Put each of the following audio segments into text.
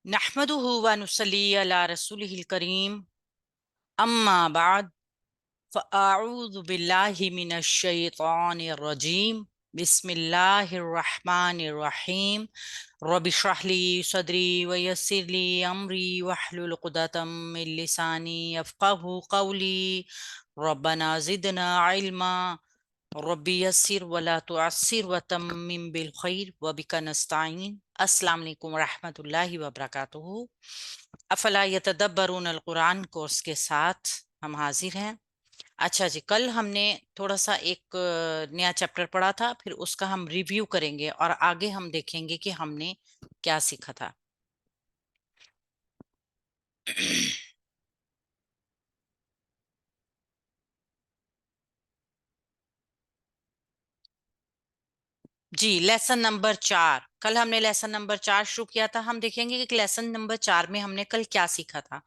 नहमदुहु व नुसल्ली अला रसूलिहिल करीम अम्मा बाद फ़अऊज़ु बिल्लाहि मिनश शैतानिर रजीम बिस्मिल्लाहिर रहमानिर रहीम रब्बि इश्रह ली सदरी व यस्सिर ली अमरी वहलुल उक़दतम मिन लिसानी यफ़क़हू क़ौली रब्बना ज़िदना इल्मा रब्बी यस्सिर वला तुअस्सिर वतम्मिम बिल खैर व बिका नस्तईन। अस्सलाम वालेकुम रहमतुल्लाहि व बरकातुहू। अफला यतदब्बरून अल कुरान कोर्स के साथ हम हाजिर हैं। अच्छा जी, कल हमने थोड़ा सा एक नया चैप्टर पढ़ा था, फिर उसका हम रिव्यू करेंगे और आगे हम देखेंगे कि हमने क्या सीखा था। जी, लेसन नंबर 4। कल हमने लेसन नंबर 4 शुरू किया था। हम देखेंगे कि लेसन नंबर 4 में हमने कल क्या सीखा था।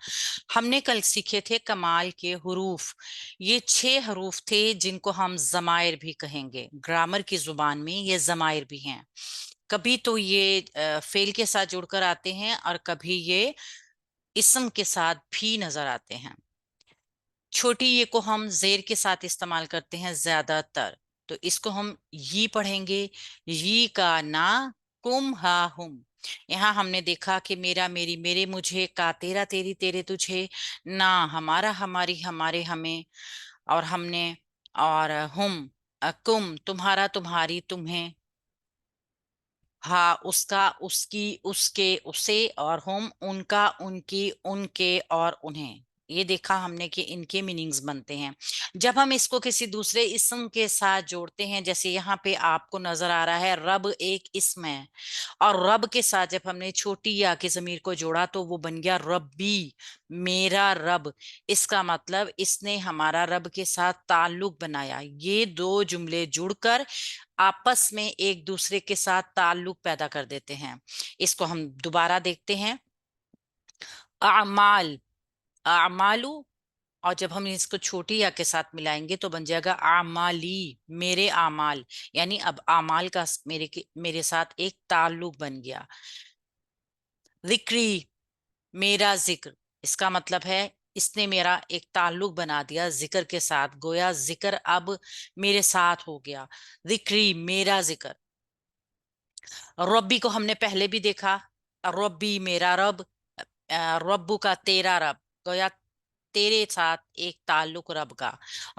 हमने कल सीखे थे कमाल के हुरूफ। ये 6 हरूफ थे जिनको हम ज़मायर भी कहेंगे। ग्रामर की जुबान में ये ज़मायर भी हैं। कभी तो ये फेल के साथ जुड़कर आते हैं और कभी ये इसम के साथ भी नजर आते हैं। छोटी ये को हम जेर के साथ इस्तेमाल करते हैं ज्यादातर, तो इसको हम ये पढ़ेंगे। ये का ना, कुम हा हुम। यहाँ हमने देखा कि मेरा मेरी मेरे मुझे, का तेरा तेरी तेरे तुझे, ना हमारा हमारी हमारे हमें, और हमने, और हुम कुम तुम्हारा तुम्हारी तुम्हें, हा उसका उसकी उसके उसे, और हुम उनका उनकी उनके और उन्हें। ये देखा हमने कि इनके मीनिंग्स बनते हैं जब हम इसको किसी दूसरे इस्म के साथ जोड़ते हैं। जैसे यहाँ पे आपको नजर आ रहा है रब एक इस्म है, और रब के साथ जब हमने छोटी या के जमीर को जोड़ा तो वो बन गया रब्बी, मेरा रब। इसका मतलब इसने हमारा रब के साथ ताल्लुक बनाया। ये दो जुमले जुड़कर आपस में एक दूसरे के साथ ताल्लुक पैदा कर देते हैं। इसको हम दोबारा देखते हैं। आमाल, आमालू, और जब हम इसको छोटी या के साथ मिलाएंगे तो बन जाएगा आमाली, मेरे आमाल। यानी अब आमाल का मेरे साथ एक ताल्लुक बन गया। जिक्री, मेरा जिक्र। इसका मतलब है इसने मेरा एक ताल्लुक बना दिया जिक्र के साथ, गोया जिक्र अब मेरे साथ हो गया। जिक्री, मेरा जिक्र। रब्बी को हमने पहले भी देखा। रब्बी, मेरा रब। रब्बू का, तेरा रब, गोया तेरे साथ एक ताल्लुक रब का।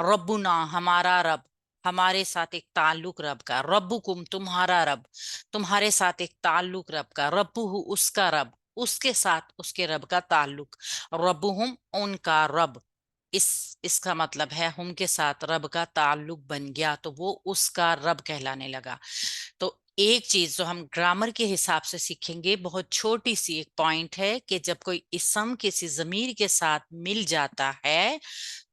रब्बुना, हमारा रब, हमारे साथ एक ताल्लुक रब का। रब्बुकुम, तुम्हारा रब, तुम्हारे साथ एक ताल्लुक रब का। रब्बुहु, उसका रब, उसके साथ उसके रब का ताल्लुक। रब्बुहुम, उनका रब। इसका मतलब है हम के साथ रब का ताल्लुक बन गया तो वो उसका रब कहलाने लगा। तो एक चीज जो हम ग्रामर के हिसाब से सीखेंगे, बहुत छोटी सी एक पॉइंट है कि जब कोई इसम किसी जमीर के साथ मिल जाता है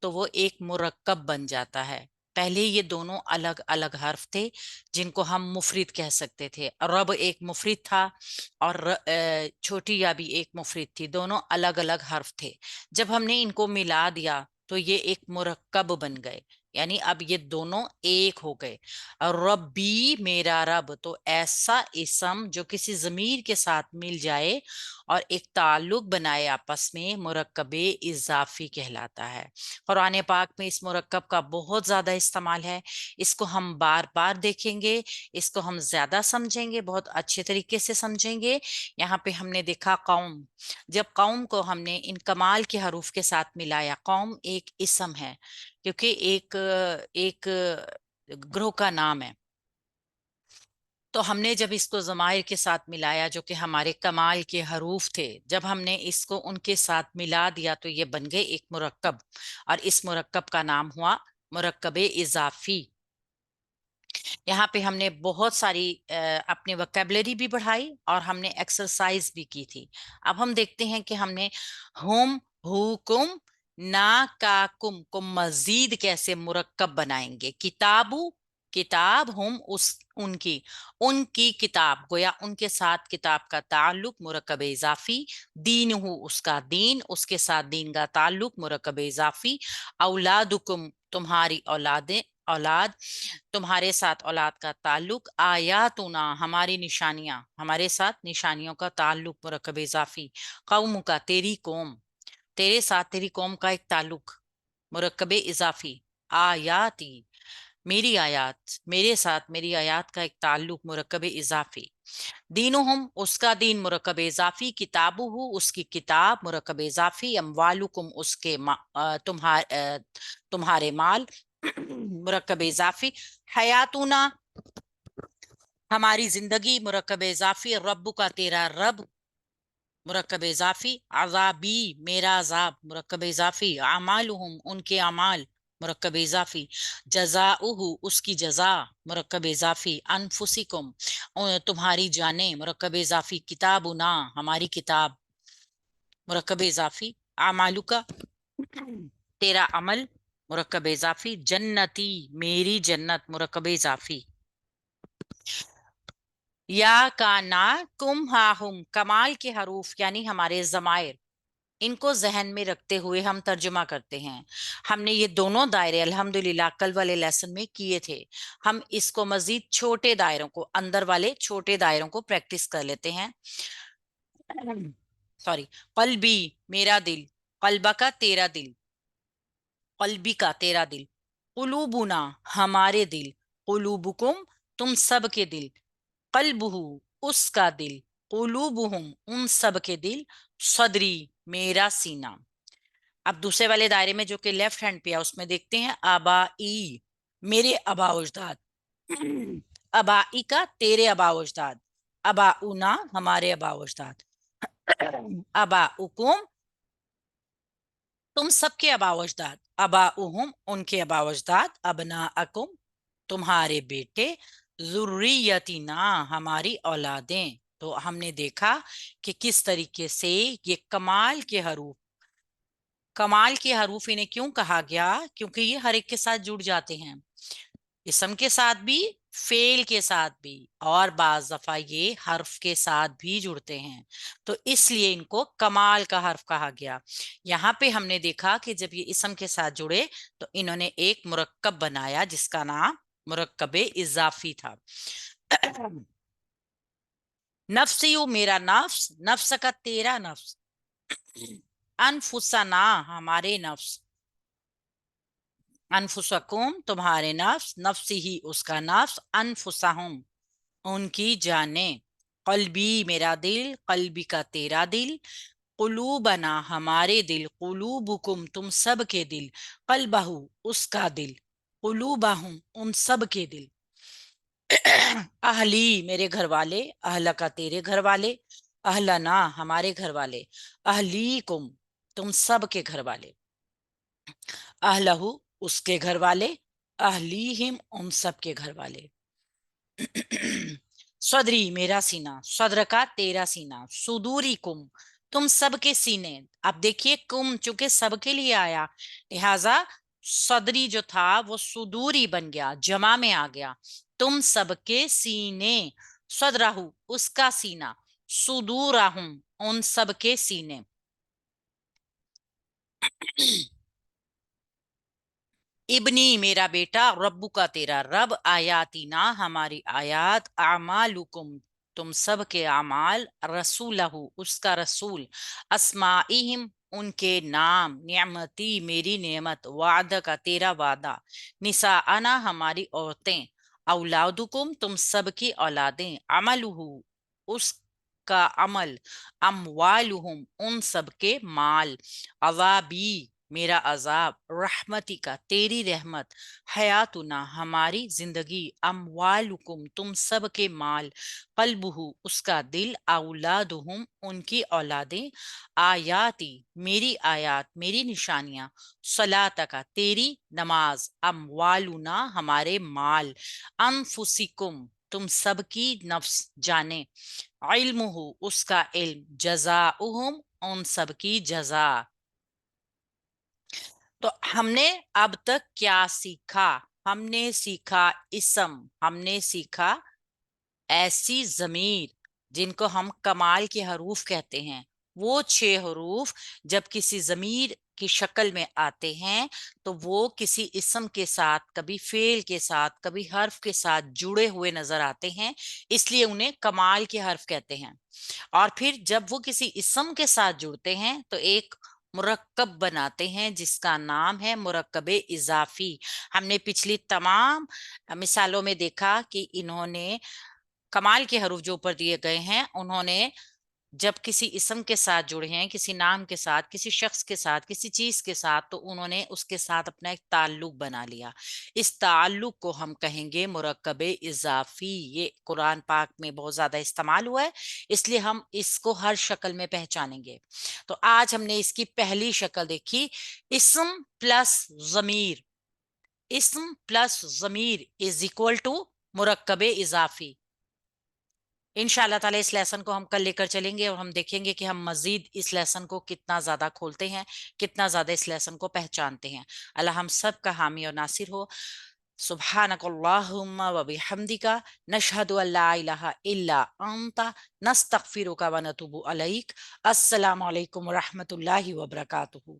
तो वो एक मुरक्कब बन जाता है। पहले ये दोनों अलग अलग हर्फ थे जिनको हम मुफरिद कह सकते थे। रब एक मुफरिद था और छोटी या भी एक मुफरिद थी, दोनों अलग अलग हर्फ थे। जब हमने इनको मिला दिया तो ये एक मुरक्कब बन गए, यानी अब ये दोनों एक हो गए। और रब्बी, मेरा रब, तो ऐसा इसम जो किसी जमीर के साथ मिल जाए और एक ताल्लुक बनाए आपस में, मुरक्कबे इजाफी कहलाता है। कुरान पाक में इस मुरक्कब का बहुत ज्यादा इस्तेमाल है। इसको हम बार बार देखेंगे, इसको हम ज्यादा समझेंगे, बहुत अच्छे तरीके से समझेंगे। यहाँ पे हमने देखा कौम। जब कौम को हमने इन कमाल के हरूफ के साथ मिलाया, कौम एक इसम है क्योंकि एक एक ग्रोह का नाम है। तो हमने जब इसको जमायर के साथ मिलाया जो कि हमारे कमाल के हरूफ थे, जब हमने इसको उनके साथ मिला दिया तो ये बन गए एक मुरक्कब, और इस मुरक्कब का नाम हुआ मुरक्कबे इजाफी। यहाँ पे हमने बहुत सारी अपनी वोकैबुलरी भी बढ़ाई और हमने एक्सरसाइज भी की थी। अब हम देखते हैं कि हमने हुम, हुकुम, ना, का, कुम को मजीद कैसे मुरक्कब बनाएंगे। किताबू, किताब, हम उस उनकी, उनकी किताब, गोया उनके साथ किताब का ताल्लुक, मुरक्कब इजाफी। दीन हु, उसका दीन, उसके साथ दीन का ताल्लुक, मुरक्कब इजाफी। औलादुकुम, तुम्हारी औलादें, औलाद, तुम्हारे साथ औलाद का ताल्लुक, आयातुना हमारी निशानियां, हमारे साथ निशानियों का ताल्लुक, मुरक्कब इजाफी, कौम का तेरी कौम, तेरे साथ तेरी कौम का एक ताल्लुक, मुरक्कब इजाफी, आयाती मेरी आयात, मेरे साथ मेरी आयात का एक ताल्लुक, मुरक्कब इजाफी, दीनुहुम उसका दीन, मुरक्कब इजाफी, किताबुहु उसकी किताब, मुरक्कब इजाफी, अमवालुकुम उसके तुम्हारे माल, मुरक्कब इजाफी, हयातुना हमारी जिंदगी, मुरक्कब इजाफी, रब्बु का तेरा रब, मुरक्कब इजाफी, अजाबी मेरा अजाब, मुरक्कब इजाफी, अमालुहुम उनके अमाल, मुरक्कब इजाफी, जजाउहु उसकी जजा, मुरक्कब इजाफी, अनफुसिकुम तुम्हारी जाने, मुरक्कब इजाफी, किताबुना हमारी किताब, मुरक्कब इजाफी, अमालुका तेरा अमल, मुरक्कब इजाफी, जन्नती मेरी जन्नत, मुरक्कब इजाफी, या का ना, कुम हा हुम कमाल के हरूफ यानी हमारे जमायर, इनको जहन में रखते हुए हम तर्जुमा करते हैं। हमने ये दोनों दायरे अल्हम्दुलिल्लाह कल वाले लेसन में किए थे। हम इसको मजीद छोटे दायरों को, अंदर वाले छोटे दायरों को प्रैक्टिस कर लेते हैं। सॉरी, कल्बी मेरा दिल, कल्बा का तेरा दिल, कल्बी का तेरा दिल, कुलूबुना हमारे दिल, कुलूबुकुम तुम सब के दिल, कल्बुहु उसका दिल, कुलूबुहुम उन सब के दिल, सदरी मेरा सीना। अब दूसरे वाले दायरे में जो कि लेफ्ट हैंड पे है उसमें देखते हैं आबाई मेरे अबा अजदाद, अबाई का तेरे अबा अजदाद, अबाउना हमारे अबा अजदाद, अबाउकुम तुम सबके अबा अजदाद, अबाउहुम उनके अबा अजदाद, अबनाअकुम तुम्हारे बेटे, जुर्रियतिना हमारी औलादें। तो हमने देखा कि किस तरीके से ये कमाल के हरूफ इन्हें क्यों कहा गया, क्योंकि ये हर एक के साथ जुड़ जाते हैं, इसम के साथ भी, फेल के साथ भी, और बाज दफा ये हर्फ के साथ भी जुड़ते हैं, तो इसलिए इनको कमाल का हर्फ कहा गया। यहाँ पे हमने देखा कि जब ये इसम के साथ जुड़े तो इन्होंने एक मुरक्कब बनाया जिसका नाम मुरक्कब इजाफी था। नफ्सियु मेरा नफ्स, नफ्स का तेरा नफ्स, अनफुसना हमारे नफ्स, अनफुसकुम तुम्हारे नफ्स, नफ्सी ही उसका नफ्स, अनफुसहुम उनकी जाने, कल्बी मेरा दिल, कल्बी का तेरा दिल, कुलूबना हमारे दिल, कुलूबुकुम तुम सब के दिल, कल्बहु उसका दिल, कुलूबहुम उन सब के दिल, अहली मेरे घर वाले, अहला का तेरे घर वाले, अहलना हमारे घर वाले, अहलीकुम तुम सब के घर वाले, अहलहु उसके घर वाले, अहलीहिम उन सब के घर वाले। सदरी मेरा सीना, सदर का तेरा सीना, सुदूरी कुम तुम सबके सीने। अब देखिए कुम चूंकि सबके लिए आया, लिहाजा सदरी जो था वो सुदूरी बन गया, जमा में आ गया, तुम सबके सीने, सदराहू उसका सीना, सुदूराहुम उन सबके सीने। इब्नी मेरा बेटा, रब्बू का तेरा रब, आयातीना हमारी आयात, आमालुकुम तुम सब के आमाल, रसूलहू उसका रसूल, अस्माइहिम उनके नाम, नियमती मेरी नेमत, वादा का तेरा वादा, निसाअना हमारी औरतें, औलादुकुम तुम सब की औलादें, अमलुहू उसका अमल, अमवालुहुम उन सब के माल, अवाबी मेरा अजाब, रहमती का तेरी रहमत, हयातुना हमारी जिंदगी, अमवालुकुम तुम सब के माल, कल्बुहु उसका दिल, औलादुहुम उनकी औलादें, आयाती मेरी आयात मेरी निशानियां, सलात का तेरी नमाज, अमवालुना हमारे माल, अनफुसिकुम तुम सब की नफ्स जाने, इल्मुहु उसका इल्म, जजाउहुम उन सब की जजा। तो हमने अब तक क्या सीखा? हमने सीखा इसम, हमने सीखा ऐसी जमीर जिनको हम कमाल के हरूफ कहते हैं, वो 6 हरूफ जब किसी जमीर की शक्ल में आते हैं तो वो किसी इसम के साथ, कभी फेल के साथ, कभी हर्फ के साथ जुड़े हुए नजर आते हैं, इसलिए उन्हें कमाल के हर्फ कहते हैं। और फिर जब वो किसी इसम के साथ जुड़ते हैं तो एक मुरक्कब बनाते हैं जिसका नाम है मुरक्कबे इजाफी। हमने पिछली तमाम मिसालों में देखा कि इन्होंने कमाल के हरूफ जो ऊपर दिए गए हैं, उन्होंने जब किसी इसम के साथ जुड़े हैं, किसी नाम के साथ, किसी शख्स के साथ, किसी चीज के साथ, तो उन्होंने उसके साथ अपना एक ताल्लुक बना लिया। इस ताल्लुक को हम कहेंगे मुरक्कबे इजाफी। ये कुरान पाक में बहुत ज्यादा इस्तेमाल हुआ है, इसलिए हम इसको हर शक्ल में पहचानेंगे। तो आज हमने इसकी पहली शक्ल देखी, इस्म प्लस जमीर। इस्म प्लस जमीर इज इक्वल टू मुरक्कबे इजाफी। इंशाल्लाह ताला इस लेसन को हम कल लेकर चलेंगे और हम देखेंगे कि हम मजीद इस लेसन को कितना ज्यादा खोलते हैं, कितना ज्यादा इस लेसन को पहचानते हैं। अल्लाह हम सब का हामी और नासिर हो। सुब्हानकल्लाहुम्मा व बिहम्दिका नशहदु अल्ला इलाहा इल्ला अंता नस्तगफिरुका व नतूबु अलैक। अस्सलामु अलैकुम व रहमतुल्लाहि व बरकातुहू।